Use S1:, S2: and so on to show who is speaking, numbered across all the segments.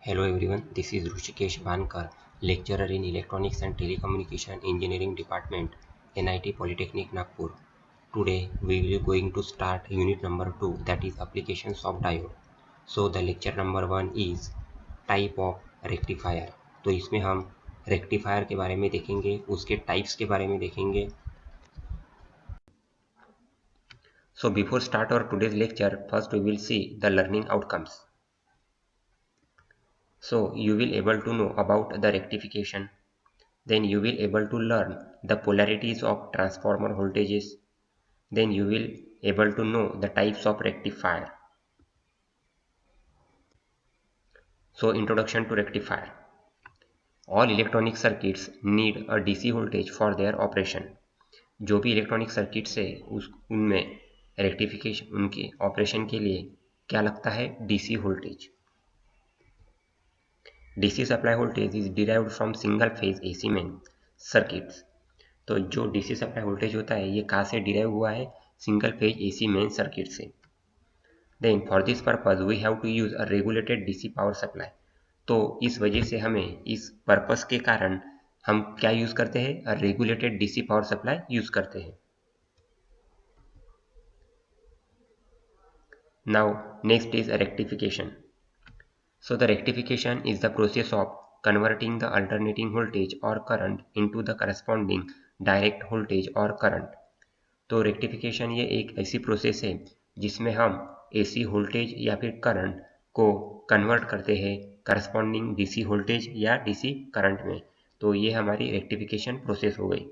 S1: Hello everyone, this is Rushikesh Vankar, lecturer in Electronics and Telecommunication Engineering Department, NIT Polytechnic Nagpur. Today we will going to start unit number 2, that is applications of diode. So the lecture number 1 is type of rectifier. तो इसमें हम rectifier के बारे में देखेंगे, उसके types के बारे में देखेंगे. So before start our today's lecture, first we will see the learning outcomes. So you will able to know about the rectification. Then you will able to learn the polarities of transformer voltages. Then you will able to know the types of rectifier. So introduction to rectifier. All electronic circuits need a DC voltage for their operation. जो भी electronic circuits है उनमें rectification उनके operation के लिए क्या लगता है? DC voltage. DC supply voltage is derived from single phase AC main circuits. तो जो डीसी सप्लाई वोल्टेज होता है ये कहाँ से डिराइव हुआ है? Single phase AC main circuit से. Then for this purpose we have to use a regulated DC power supply. तो इस वजह से हमें इस पर्पस के कारण हम क्या यूज करते हैं? अ regulated DC power supply use करते हैं. Now next is rectification. So the rectification is the process of converting the alternating voltage or current into the corresponding direct voltage or current. तो rectification ये एक ऐसी process है जिसमें हम AC voltage या फिर करंट को कन्वर्ट करते हैं करस्पॉन्डिंग डीसी वोल्टेज या डीसी करंट में. तो ये हमारी रेक्टिफिकेशन प्रोसेस हो गई.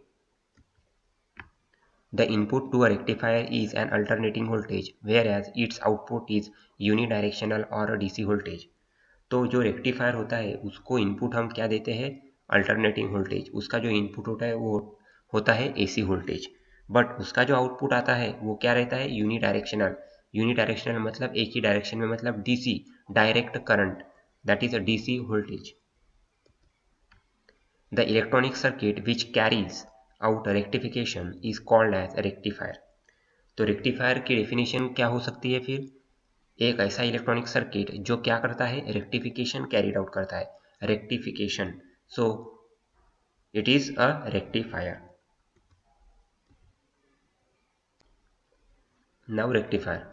S1: The input to a rectifier is an alternating voltage, whereas its output is unidirectional or a DC voltage. तो जो रेक्टिफायर होता है उसको इनपुट हम क्या देते हैं? Alternating voltage. उसका जो इनपुट होता है वो होता है एसी वोल्टेज, बट उसका जो आउटपुट आता है वो क्या रहता है? यूनिडायरेक्शनल. यूनिडायरेक्शनल मतलब एक ही डायरेक्शन में, मतलब DC direct current, that is a DC voltage. The electronic circuit which carries out rectification is called as rectifier. तो रेक्टिफायर की डेफिनेशन क्या हो सकती है फिर? एक ऐसा इलेक्ट्रॉनिक सर्किट जो क्या करता है? रेक्टिफिकेशन कैरीड आउट करता है. Rectification, so it is a rectifier. Now rectifier.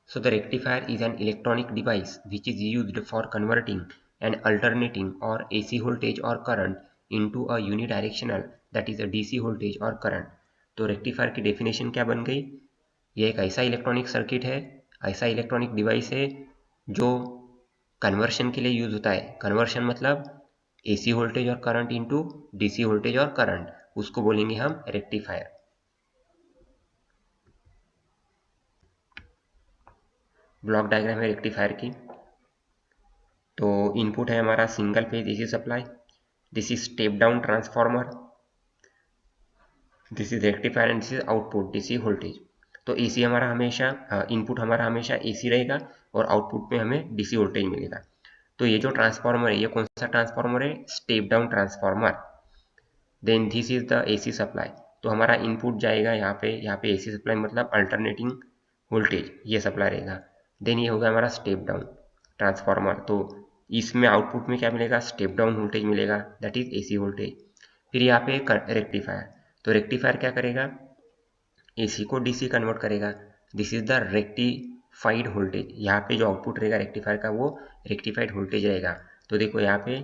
S1: So the rectifier is an electronic device which is used for converting an alternating or AC voltage or current into a unidirectional, that is a DC voltage or current. तो rectifier की definition क्या बन गई? ये एक ऐसा electronic circuit है, ऐसा इलेक्ट्रॉनिक डिवाइस है जो कन्वर्शन के लिए यूज होता है. कन्वर्शन मतलब एसी वोल्टेज और करंट इनटू डीसी वोल्टेज और करंट, उसको बोलेंगे हम रेक्टिफायर. ब्लॉक डायग्राम है रेक्टिफायर की. तो इनपुट है हमारा single phase AC supply. This is step down transformer. This is rectifier and this is output DC voltage. तो एसी हमारा हमेशा इनपुट हमारा हमेशा एसी रहेगा और आउटपुट में हमें डीसी वोल्टेज मिलेगा. तो ये जो ट्रांसफॉर्मर है ये कौन सा ट्रांसफॉर्मर है? Step down transformer. Then this is the AC supply. तो हमारा इनपुट जाएगा यहाँ पे एसी सप्लाई मतलब अल्टरनेटिंग वोल्टेज ये सप्लाई रहेगा. देन ये होगा हमारा स्टेप डाउन ट्रांसफॉर्मर. तो इसमें आउटपुट में क्या मिलेगा? स्टेप डाउन वोल्टेज मिलेगा, दैट इज एसी वोल्टेज. फिर यहाँ पे रेक्टिफायर. तो रेक्टिफायर क्या करेगा? एसी को डीसी कन्वर्ट करेगा. This is the rectified voltage. यहाँ पे जो आउटपुट रहेगा रेक्टिफायर का वो रेक्टिफाइड वोल्टेज रहेगा. तो देखो यहाँ पे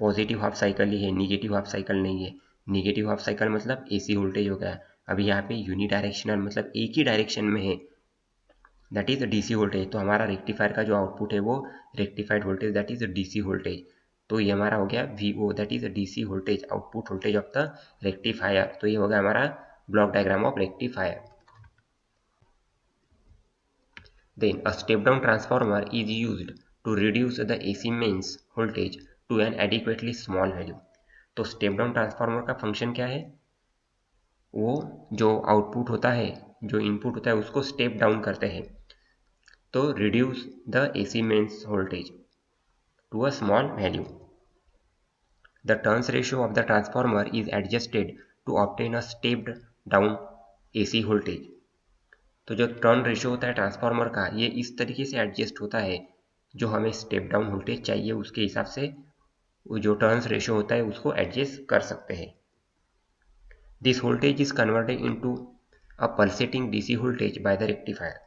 S1: पॉजिटिव हाफ साइकिल ही है, निगेटिव हाफ साइकिल नहीं है. निगेटिव हाफ साइकिल मतलब एसी वोल्टेज हो गया. अभी यहाँ पे यूनिडायरेक्शनल मतलब एक ही डायरेक्शन में है, दैट इज डीसी वोल्टेज. तो हमारा रेक्टिफायर का जो आउटपुट है वो rectified voltage, that is DC voltage. तो ये हमारा हो गया VO, that is DC voltage, output voltage of the rectifier. तो ये हो गया हमारा block diagram of rectifier. Then a step down transformer is used to reduce the AC mains voltage to an adequately small value. तो step down transformer का function क्या है? वो जो आउटपुट होता है, जो इनपुट होता है उसको स्टेप डाउन करते हैं. तो reduce the AC mains voltage to a small value. The turns ratio of the transformer is adjusted to obtain a stepped down AC voltage. तो जो टर्न रेशियो होता है ट्रांसफार्मर का ये इस तरीके से एडजस्ट होता है जो हमें स्टेप डाउन वोल्टेज चाहिए उसके हिसाब से वो जो टर्न्स रेशियो होता है उसको एडजस्ट कर सकते हैं। This voltage is converted into a pulsating DC voltage by the rectifier.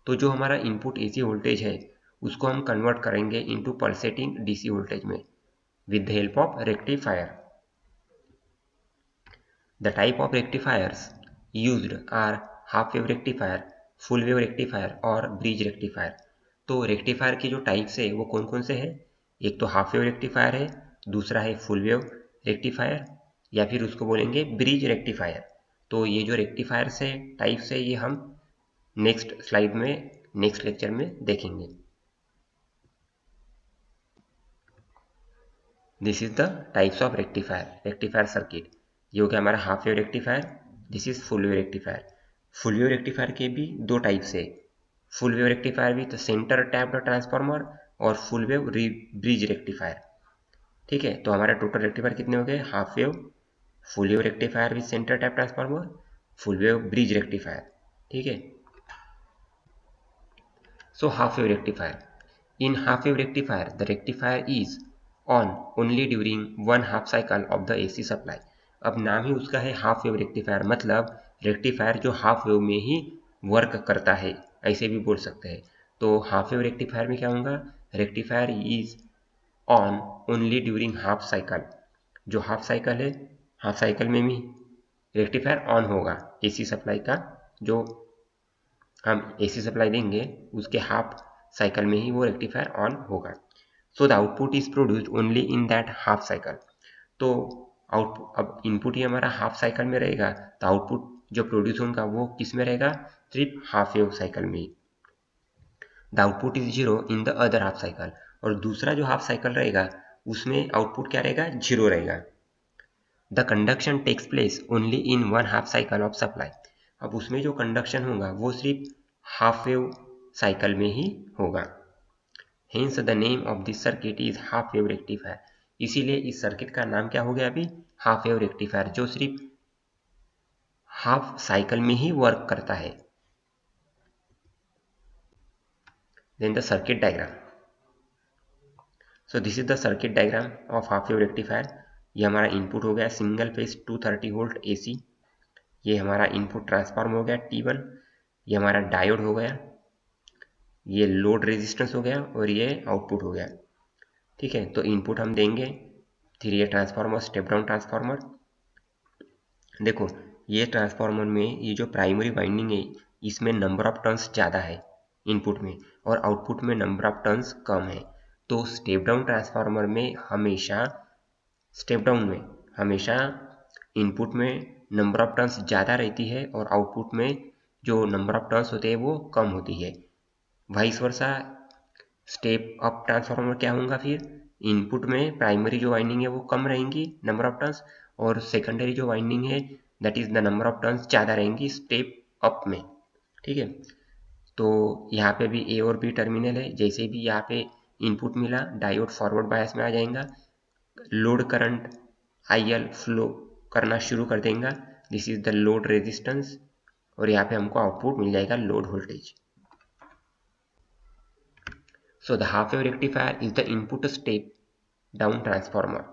S1: तो जो हमारा इनपुट एसी वोल्टेज है उसको हम कन्वर्ट करेंगे इनटू पल्सेटिंग डीसी वोल्टेज में with the help of rectifier. The type of rectifiers used are half wave rectifier, full wave rectifier और bridge rectifier। तो रेक्टिफायर के जो टाइप्स है वो कौन कौन से हैं? एक तो हाफ वेव रेक्टिफायर है, दूसरा है फुल वेव रेक्टिफायर या फिर उसको बोलेंगे ब्रिज रेक्टिफायर। तो ये जो रेक्टिफायर्स है टाइप्स है ये हम नेक्स्ट स्लाइड में नेक्स्ट लेक्चर में देखेंगे। This is the types of rectifier circuit. ये हो गया हमारा half wave rectifier, this is full wave rectifier. Full wave rectifier के भी दो टाइप्स है, full wave rectifier with centre tapped transformer और फुल वेव ब्रिज रेक्टिफायर। ठीक है, तो हमारे टोटल रेक्टिफायर कितने हो गए? Half wave, full wave rectifier with centre tap transformer, full wave bridge rectifier. ठीक है, so half wave rectifier. In half wave rectifier, the rectifier is on only during one half cycle of the AC supply. अब नाम ही उसका है half wave rectifier, मतलब rectifier जो half wave में ही work करता है, ऐसे भी बोल सकते हैं। तो हाफ वेव रेक्टिफायर में क्या होगा? Rectifier is on only during half cycle. जो हाफ साइकिल है, हाफ साइकिल में भी रेक्टिफायर ऑन होगा। एसी सप्लाई का जो हम एसी सप्लाई देंगे उसके हाफ साइकिल में ही वो रेक्टिफायर ऑन होगा। So the output is produced only in that half cycle. तो आउटपुट, अब इनपुट ही हमारा हाफ साइकिल में रहेगा तो आउटपुट जो प्रोड्यूस होगा वो किस में रहेगा? सिर्फ हाफ वेव साइकिल में। The output is zero in the other half cycle. और दूसरा जो हाफ साइकिल रहेगा उसमें आउटपुट क्या रहेगा? जीरो रहेगा। The conduction takes place only in one half cycle of supply. अब उसमें जो कंडक्शन होगा वो सिर्फ हाफ वेव साइकिल में ही होगा। Hence the name of this circuit is half wave rectifier. इसीलिए इस सर्किट का नाम क्या हो गया अभी? हाफ वेव रेक्टिफायर, जो सिर्फ हाफ साइकिल में ही वर्क करता है। Then the circuit diagram. So this is the circuit diagram of half wave rectifier. ये हमारा इनपुट हो गया सिंगल फेज 230 वोल्ट एसी। ये हमारा इनपुट ट्रांसफार्मर हो गया T1। ये हमारा डायोड हो गया, ये लोड रेजिस्टेंस हो गया और ये आउटपुट हो गया। ठीक है, तो इनपुट हम देंगे, फिर ये ट्रांसफार्मर स्टेप डाउन ट्रांसफार्मर। देखो ये ट्रांसफार्मर में ये जो प्राइमरी वाइंडिंग है इसमें नंबर ऑफ टर्न्स ज़्यादा है इनपुट में और आउटपुट में नंबर ऑफ टर्न्स कम है। तो स्टेप डाउन ट्रांसफार्मर में हमेशा, स्टेप डाउन में हमेशा इनपुट में नंबर ऑफ टर्न्स ज़्यादा रहती है और आउटपुट में जो नंबर ऑफ टर्न्स होते हैं वो कम होती है। Vice versa step up transformer क्या होगा? फिर इनपुट में प्राइमरी जो वाइंडिंग है वो कम रहेंगी नंबर ऑफ टर्न्स और सेकेंडरी जो वाइंडिंग है that is the number of turns ज़्यादा रहेंगी स्टेप अप में। ठीक है, तो यहाँ पे भी ए और बी टर्मिनल है। जैसे भी यहाँ पे इनपुट मिला डायोड फॉरवर्ड बायस में आ जाएगा, लोड करंट IL फ्लो करना शुरू कर देगा। This is the load resistance और यहाँ पे हमको आउटपुट मिल जाएगा load voltage. So the half wave rectifier is the input step down transformer.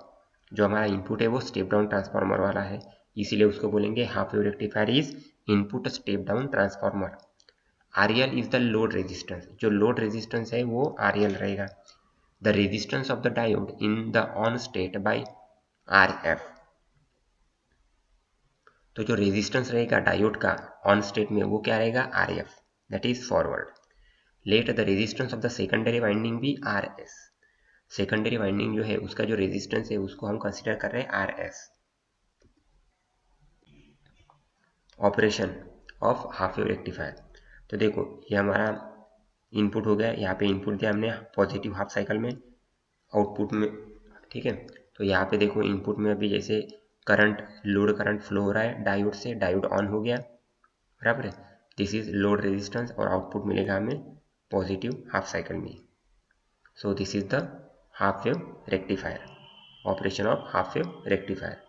S1: जो हमारा इनपुट है वो स्टेप डाउन ट्रांसफार्मर वाला है, इसीलिए उसको बोलेंगे half wave rectifier is input step down transformer. RL is the load resistance. जो लोड रेजिस्टेंस है वो RL रहेगा। The resistance of the diode in the on state by RF। तो जो रेजिस्टेंस रहेगा डायोड का ऑन स्टेट में वो क्या रहेगा? RF, that is forward. Let the resistance of the secondary winding भी RS। सेकेंडरी वाइंडिंग जो है उसका जो रेजिस्टेंस है उसको हम कंसीडर कर रहे हैं RS। Operation of half wave rectifier. तो देखो ये हमारा इनपुट हो गया, यहाँ पे इनपुट दिया हमने पॉजिटिव हाफ साइकिल में, आउटपुट में। ठीक है, तो यहाँ पे देखो इनपुट में अभी जैसे करंट, लोड करंट फ्लो हो रहा है डायोड से, डायोड ऑन हो गया, बराबर है। दिस इज लोड रेजिस्टेंस और आउटपुट मिलेगा हमें पॉजिटिव हाफ साइकिल में। सो this is the half wave rectifier, operation of half wave rectifier.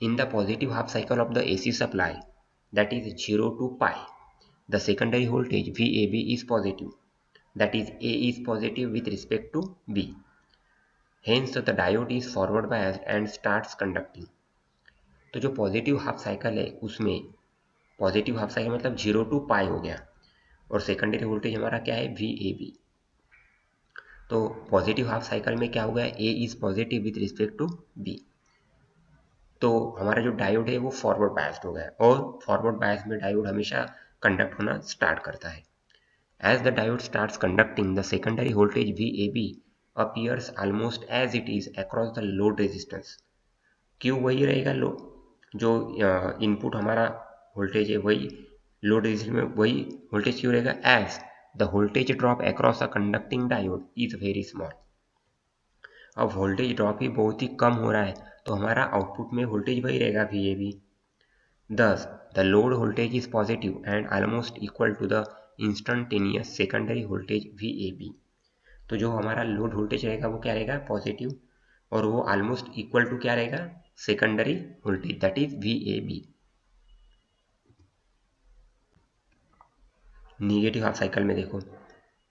S1: In the positive half cycle of the AC supply, that is 0 to pi, the secondary voltage VAB is positive. that is A is positive with respect to B. Hence the diode is forward biased and starts conducting. तो जो positive half cycle है उसमें positive half cycle मतलब 0 to पाई हो गया और secondary voltage हमारा क्या है VAB। तो पॉजिटिव हाफ साइकिल में क्या हो गया A is positive with respect to B। तो हमारा जो डायोड है वो फॉरवर्ड बायस्ड हो गया और फॉरवर्ड बायस में डायोड हमेशा कंडक्ट होना स्टार्ट करता है। As the diode starts conducting the secondary voltage VAB appears almost as it is across the load resistance. क्यों वही रहेगा लो जो इनपुट हमारा वोल्टेज है वही लोड रेजिस्टेंस में वही वोल्टेज क्यों रहेगा as the voltage drop across a conducting diode is very small. अब वोल्टेज ड्रॉप ही बहुत ही कम हो रहा है तो हमारा आउटपुट में वोल्टेज वही रहेगा VAB। Thus, the load voltage is positive and almost equal to the instantaneous secondary voltage VAB। तो जो हमारा लोड वोल्टेज रहेगा वो क्या रहेगा पॉजिटिव और वो ऑलमोस्ट इक्वल टू क्या रहेगा secondary voltage that is VAB। Negative half cycle में देखो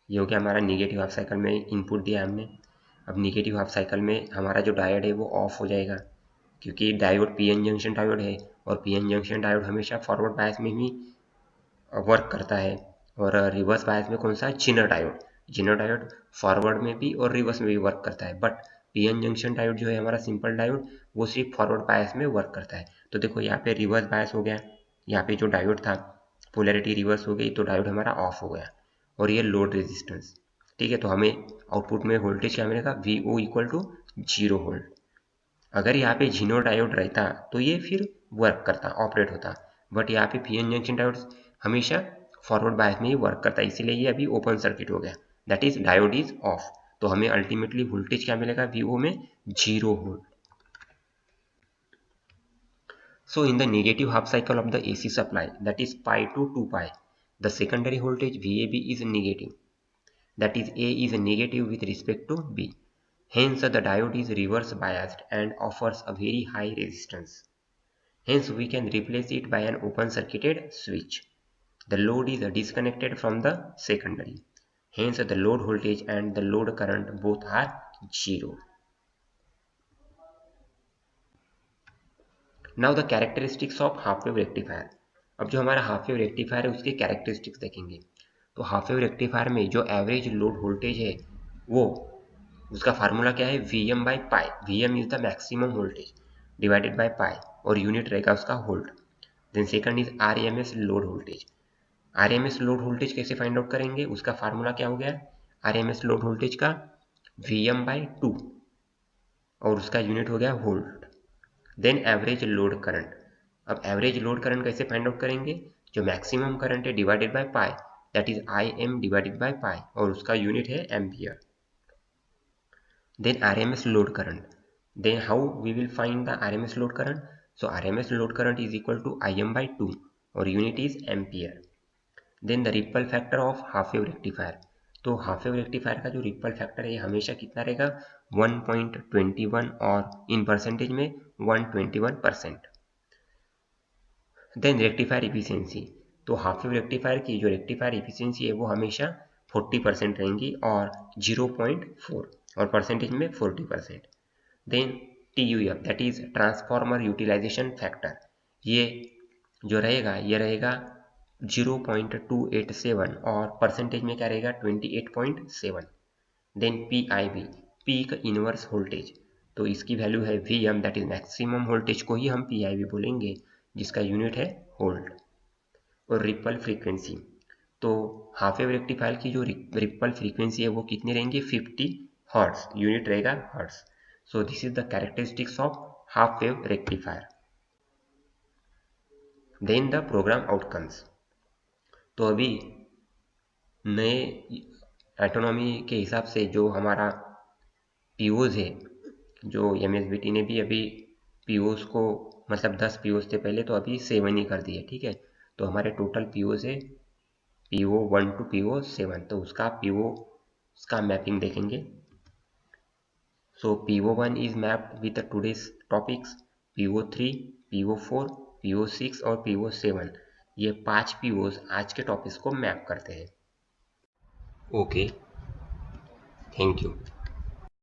S1: ये हो गया हमारा निगेटिव हाफ साइकिल में इनपुट दिया हमने। अब निगेटिव हाफ साइकिल में हमारा जो डायोड है वो ऑफ हो जाएगा क्योंकि डायोड पीएन जंक्शन डायोड है और पीएन जंक्शन डायोड हमेशा फॉरवर्ड बायस में ही वर्क करता है और रिवर्स बायस में कौन सा है जिनर डायोड फॉरवर्ड में भी और रिवर्स में भी वर्क करता है। बट पीएन जंक्शन डायोड जो है हमारा सिंपल डायोड वो सिर्फ फॉरवर्ड बायस में वर्क करता है। तो देखो यहाँ पे रिवर्स बायस हो गया, यहाँ पे जो डायोड था पोलैरिटी रिवर्स हो गई तो डायोड हमारा ऑफ हो गया और ये लोड रेजिस्टेंस। ठीक है, तो हमें आउटपुट में वोल्टेज क्या मिलेगा VO इक्वल टू 0 वोल्ट। अगर यहाँ पे जीनो डायोड रहता तो ये फिर वर्क करता ऑपरेट होता, बट यहाँ पे पीएन जंक्शन डायोड हमेशा फॉरवर्ड बायस में ही वर्क करता है इसीलिए ये अभी ओपन सर्किट हो गया that is diode is of. तो हमें अल्टीमेटली वोल्टेज क्या मिलेगा VO में 0 volt. So in the negative half cycle of the AC supply that is pi to 2 pi the secondary voltage VAB is negative, that is A is negative with respect to B. Hence the diode is reverse biased and offers a very high resistance. Hence we can replace it by an open circuited switch. The load is disconnected from the secondary. Hence the load voltage and the load current both are 0. Now the characteristics of half wave rectifier. अब जो हमारा half wave rectifier है उसके characteristics देखेंगे। तो half wave rectifier में जो average load voltage है वो उसका फार्मूला क्या है Vm by pi. Vm is the maximum voltage divided by pi और यूनिट रहेगा उसका volt. Then second is RMS load voltage. RMS load voltage कैसे फाइंड आउट करेंगे उसका फार्मूला क्या हो गया RMS लोड वोल्टेज का Vm बाई 2 और उसका यूनिट हो गया volt. Then average load current. अब एवरेज लोड करंट कैसे फाइंड आउट करेंगे जो मैक्सिमम करंट है divided by pi that is IM divided by pi और उसका यूनिट है ampere. Then RMS load current, then how we will find the RMS load current. So RMS load current is equal to IM by 2 और unit is ampere. Then the ripple factor of half wave rectifier. तो half wave rectifier का जो ripple factor है ये हमेशा कितना रहेगा 1.21 और इन परसेंटेज में 121%। Then rectifier efficiency. तो हाफ वेव रेक्टिफायर की जो रेक्टिफायर इफिशियंसी है वो हमेशा 40% रहेंगी और 0.4 और परसेंटेज में 40%। Then TUF that is transformer utilisation factor, ये जो रहेगा ये रहेगा 0.287 और परसेंटेज में क्या रहेगा 28.7। Then PIV peak inverse voltage, तो इसकी वैल्यू है Vm that is maximum voltage को ही हम PIV बोलेंगे जिसका यूनिट है वोल्ट। और रिपल फ्रीक्वेंसी, तो हाफ वेव रेक्टिफायर की जो रिपल फ्रीक्वेंसी है वो कितनी रहेंगी 50 हर्ट्ज, यूनिट रहेगा hertz. So this is the characteristics of half wave rectifier. Then the programme outcomes. तो अभी नए ऑटोनॉमी के हिसाब से जो हमारा पीओज है, जो MSBT ने भी अभी पीओज को मतलब 10 पीओज थे पहले तो अभी 7 ही कर दिए। ठीक है, तो हमारे टोटल पीओज है PO1 टू PO7, तो उसका PO उसका मैपिंग देखेंगे। सो PO1 is mapped with today's topics, PO3, PO4, PO6 और PO7, ये 5 POs आज के टॉपिक्स को मैप करते हैं। Okay, thank you.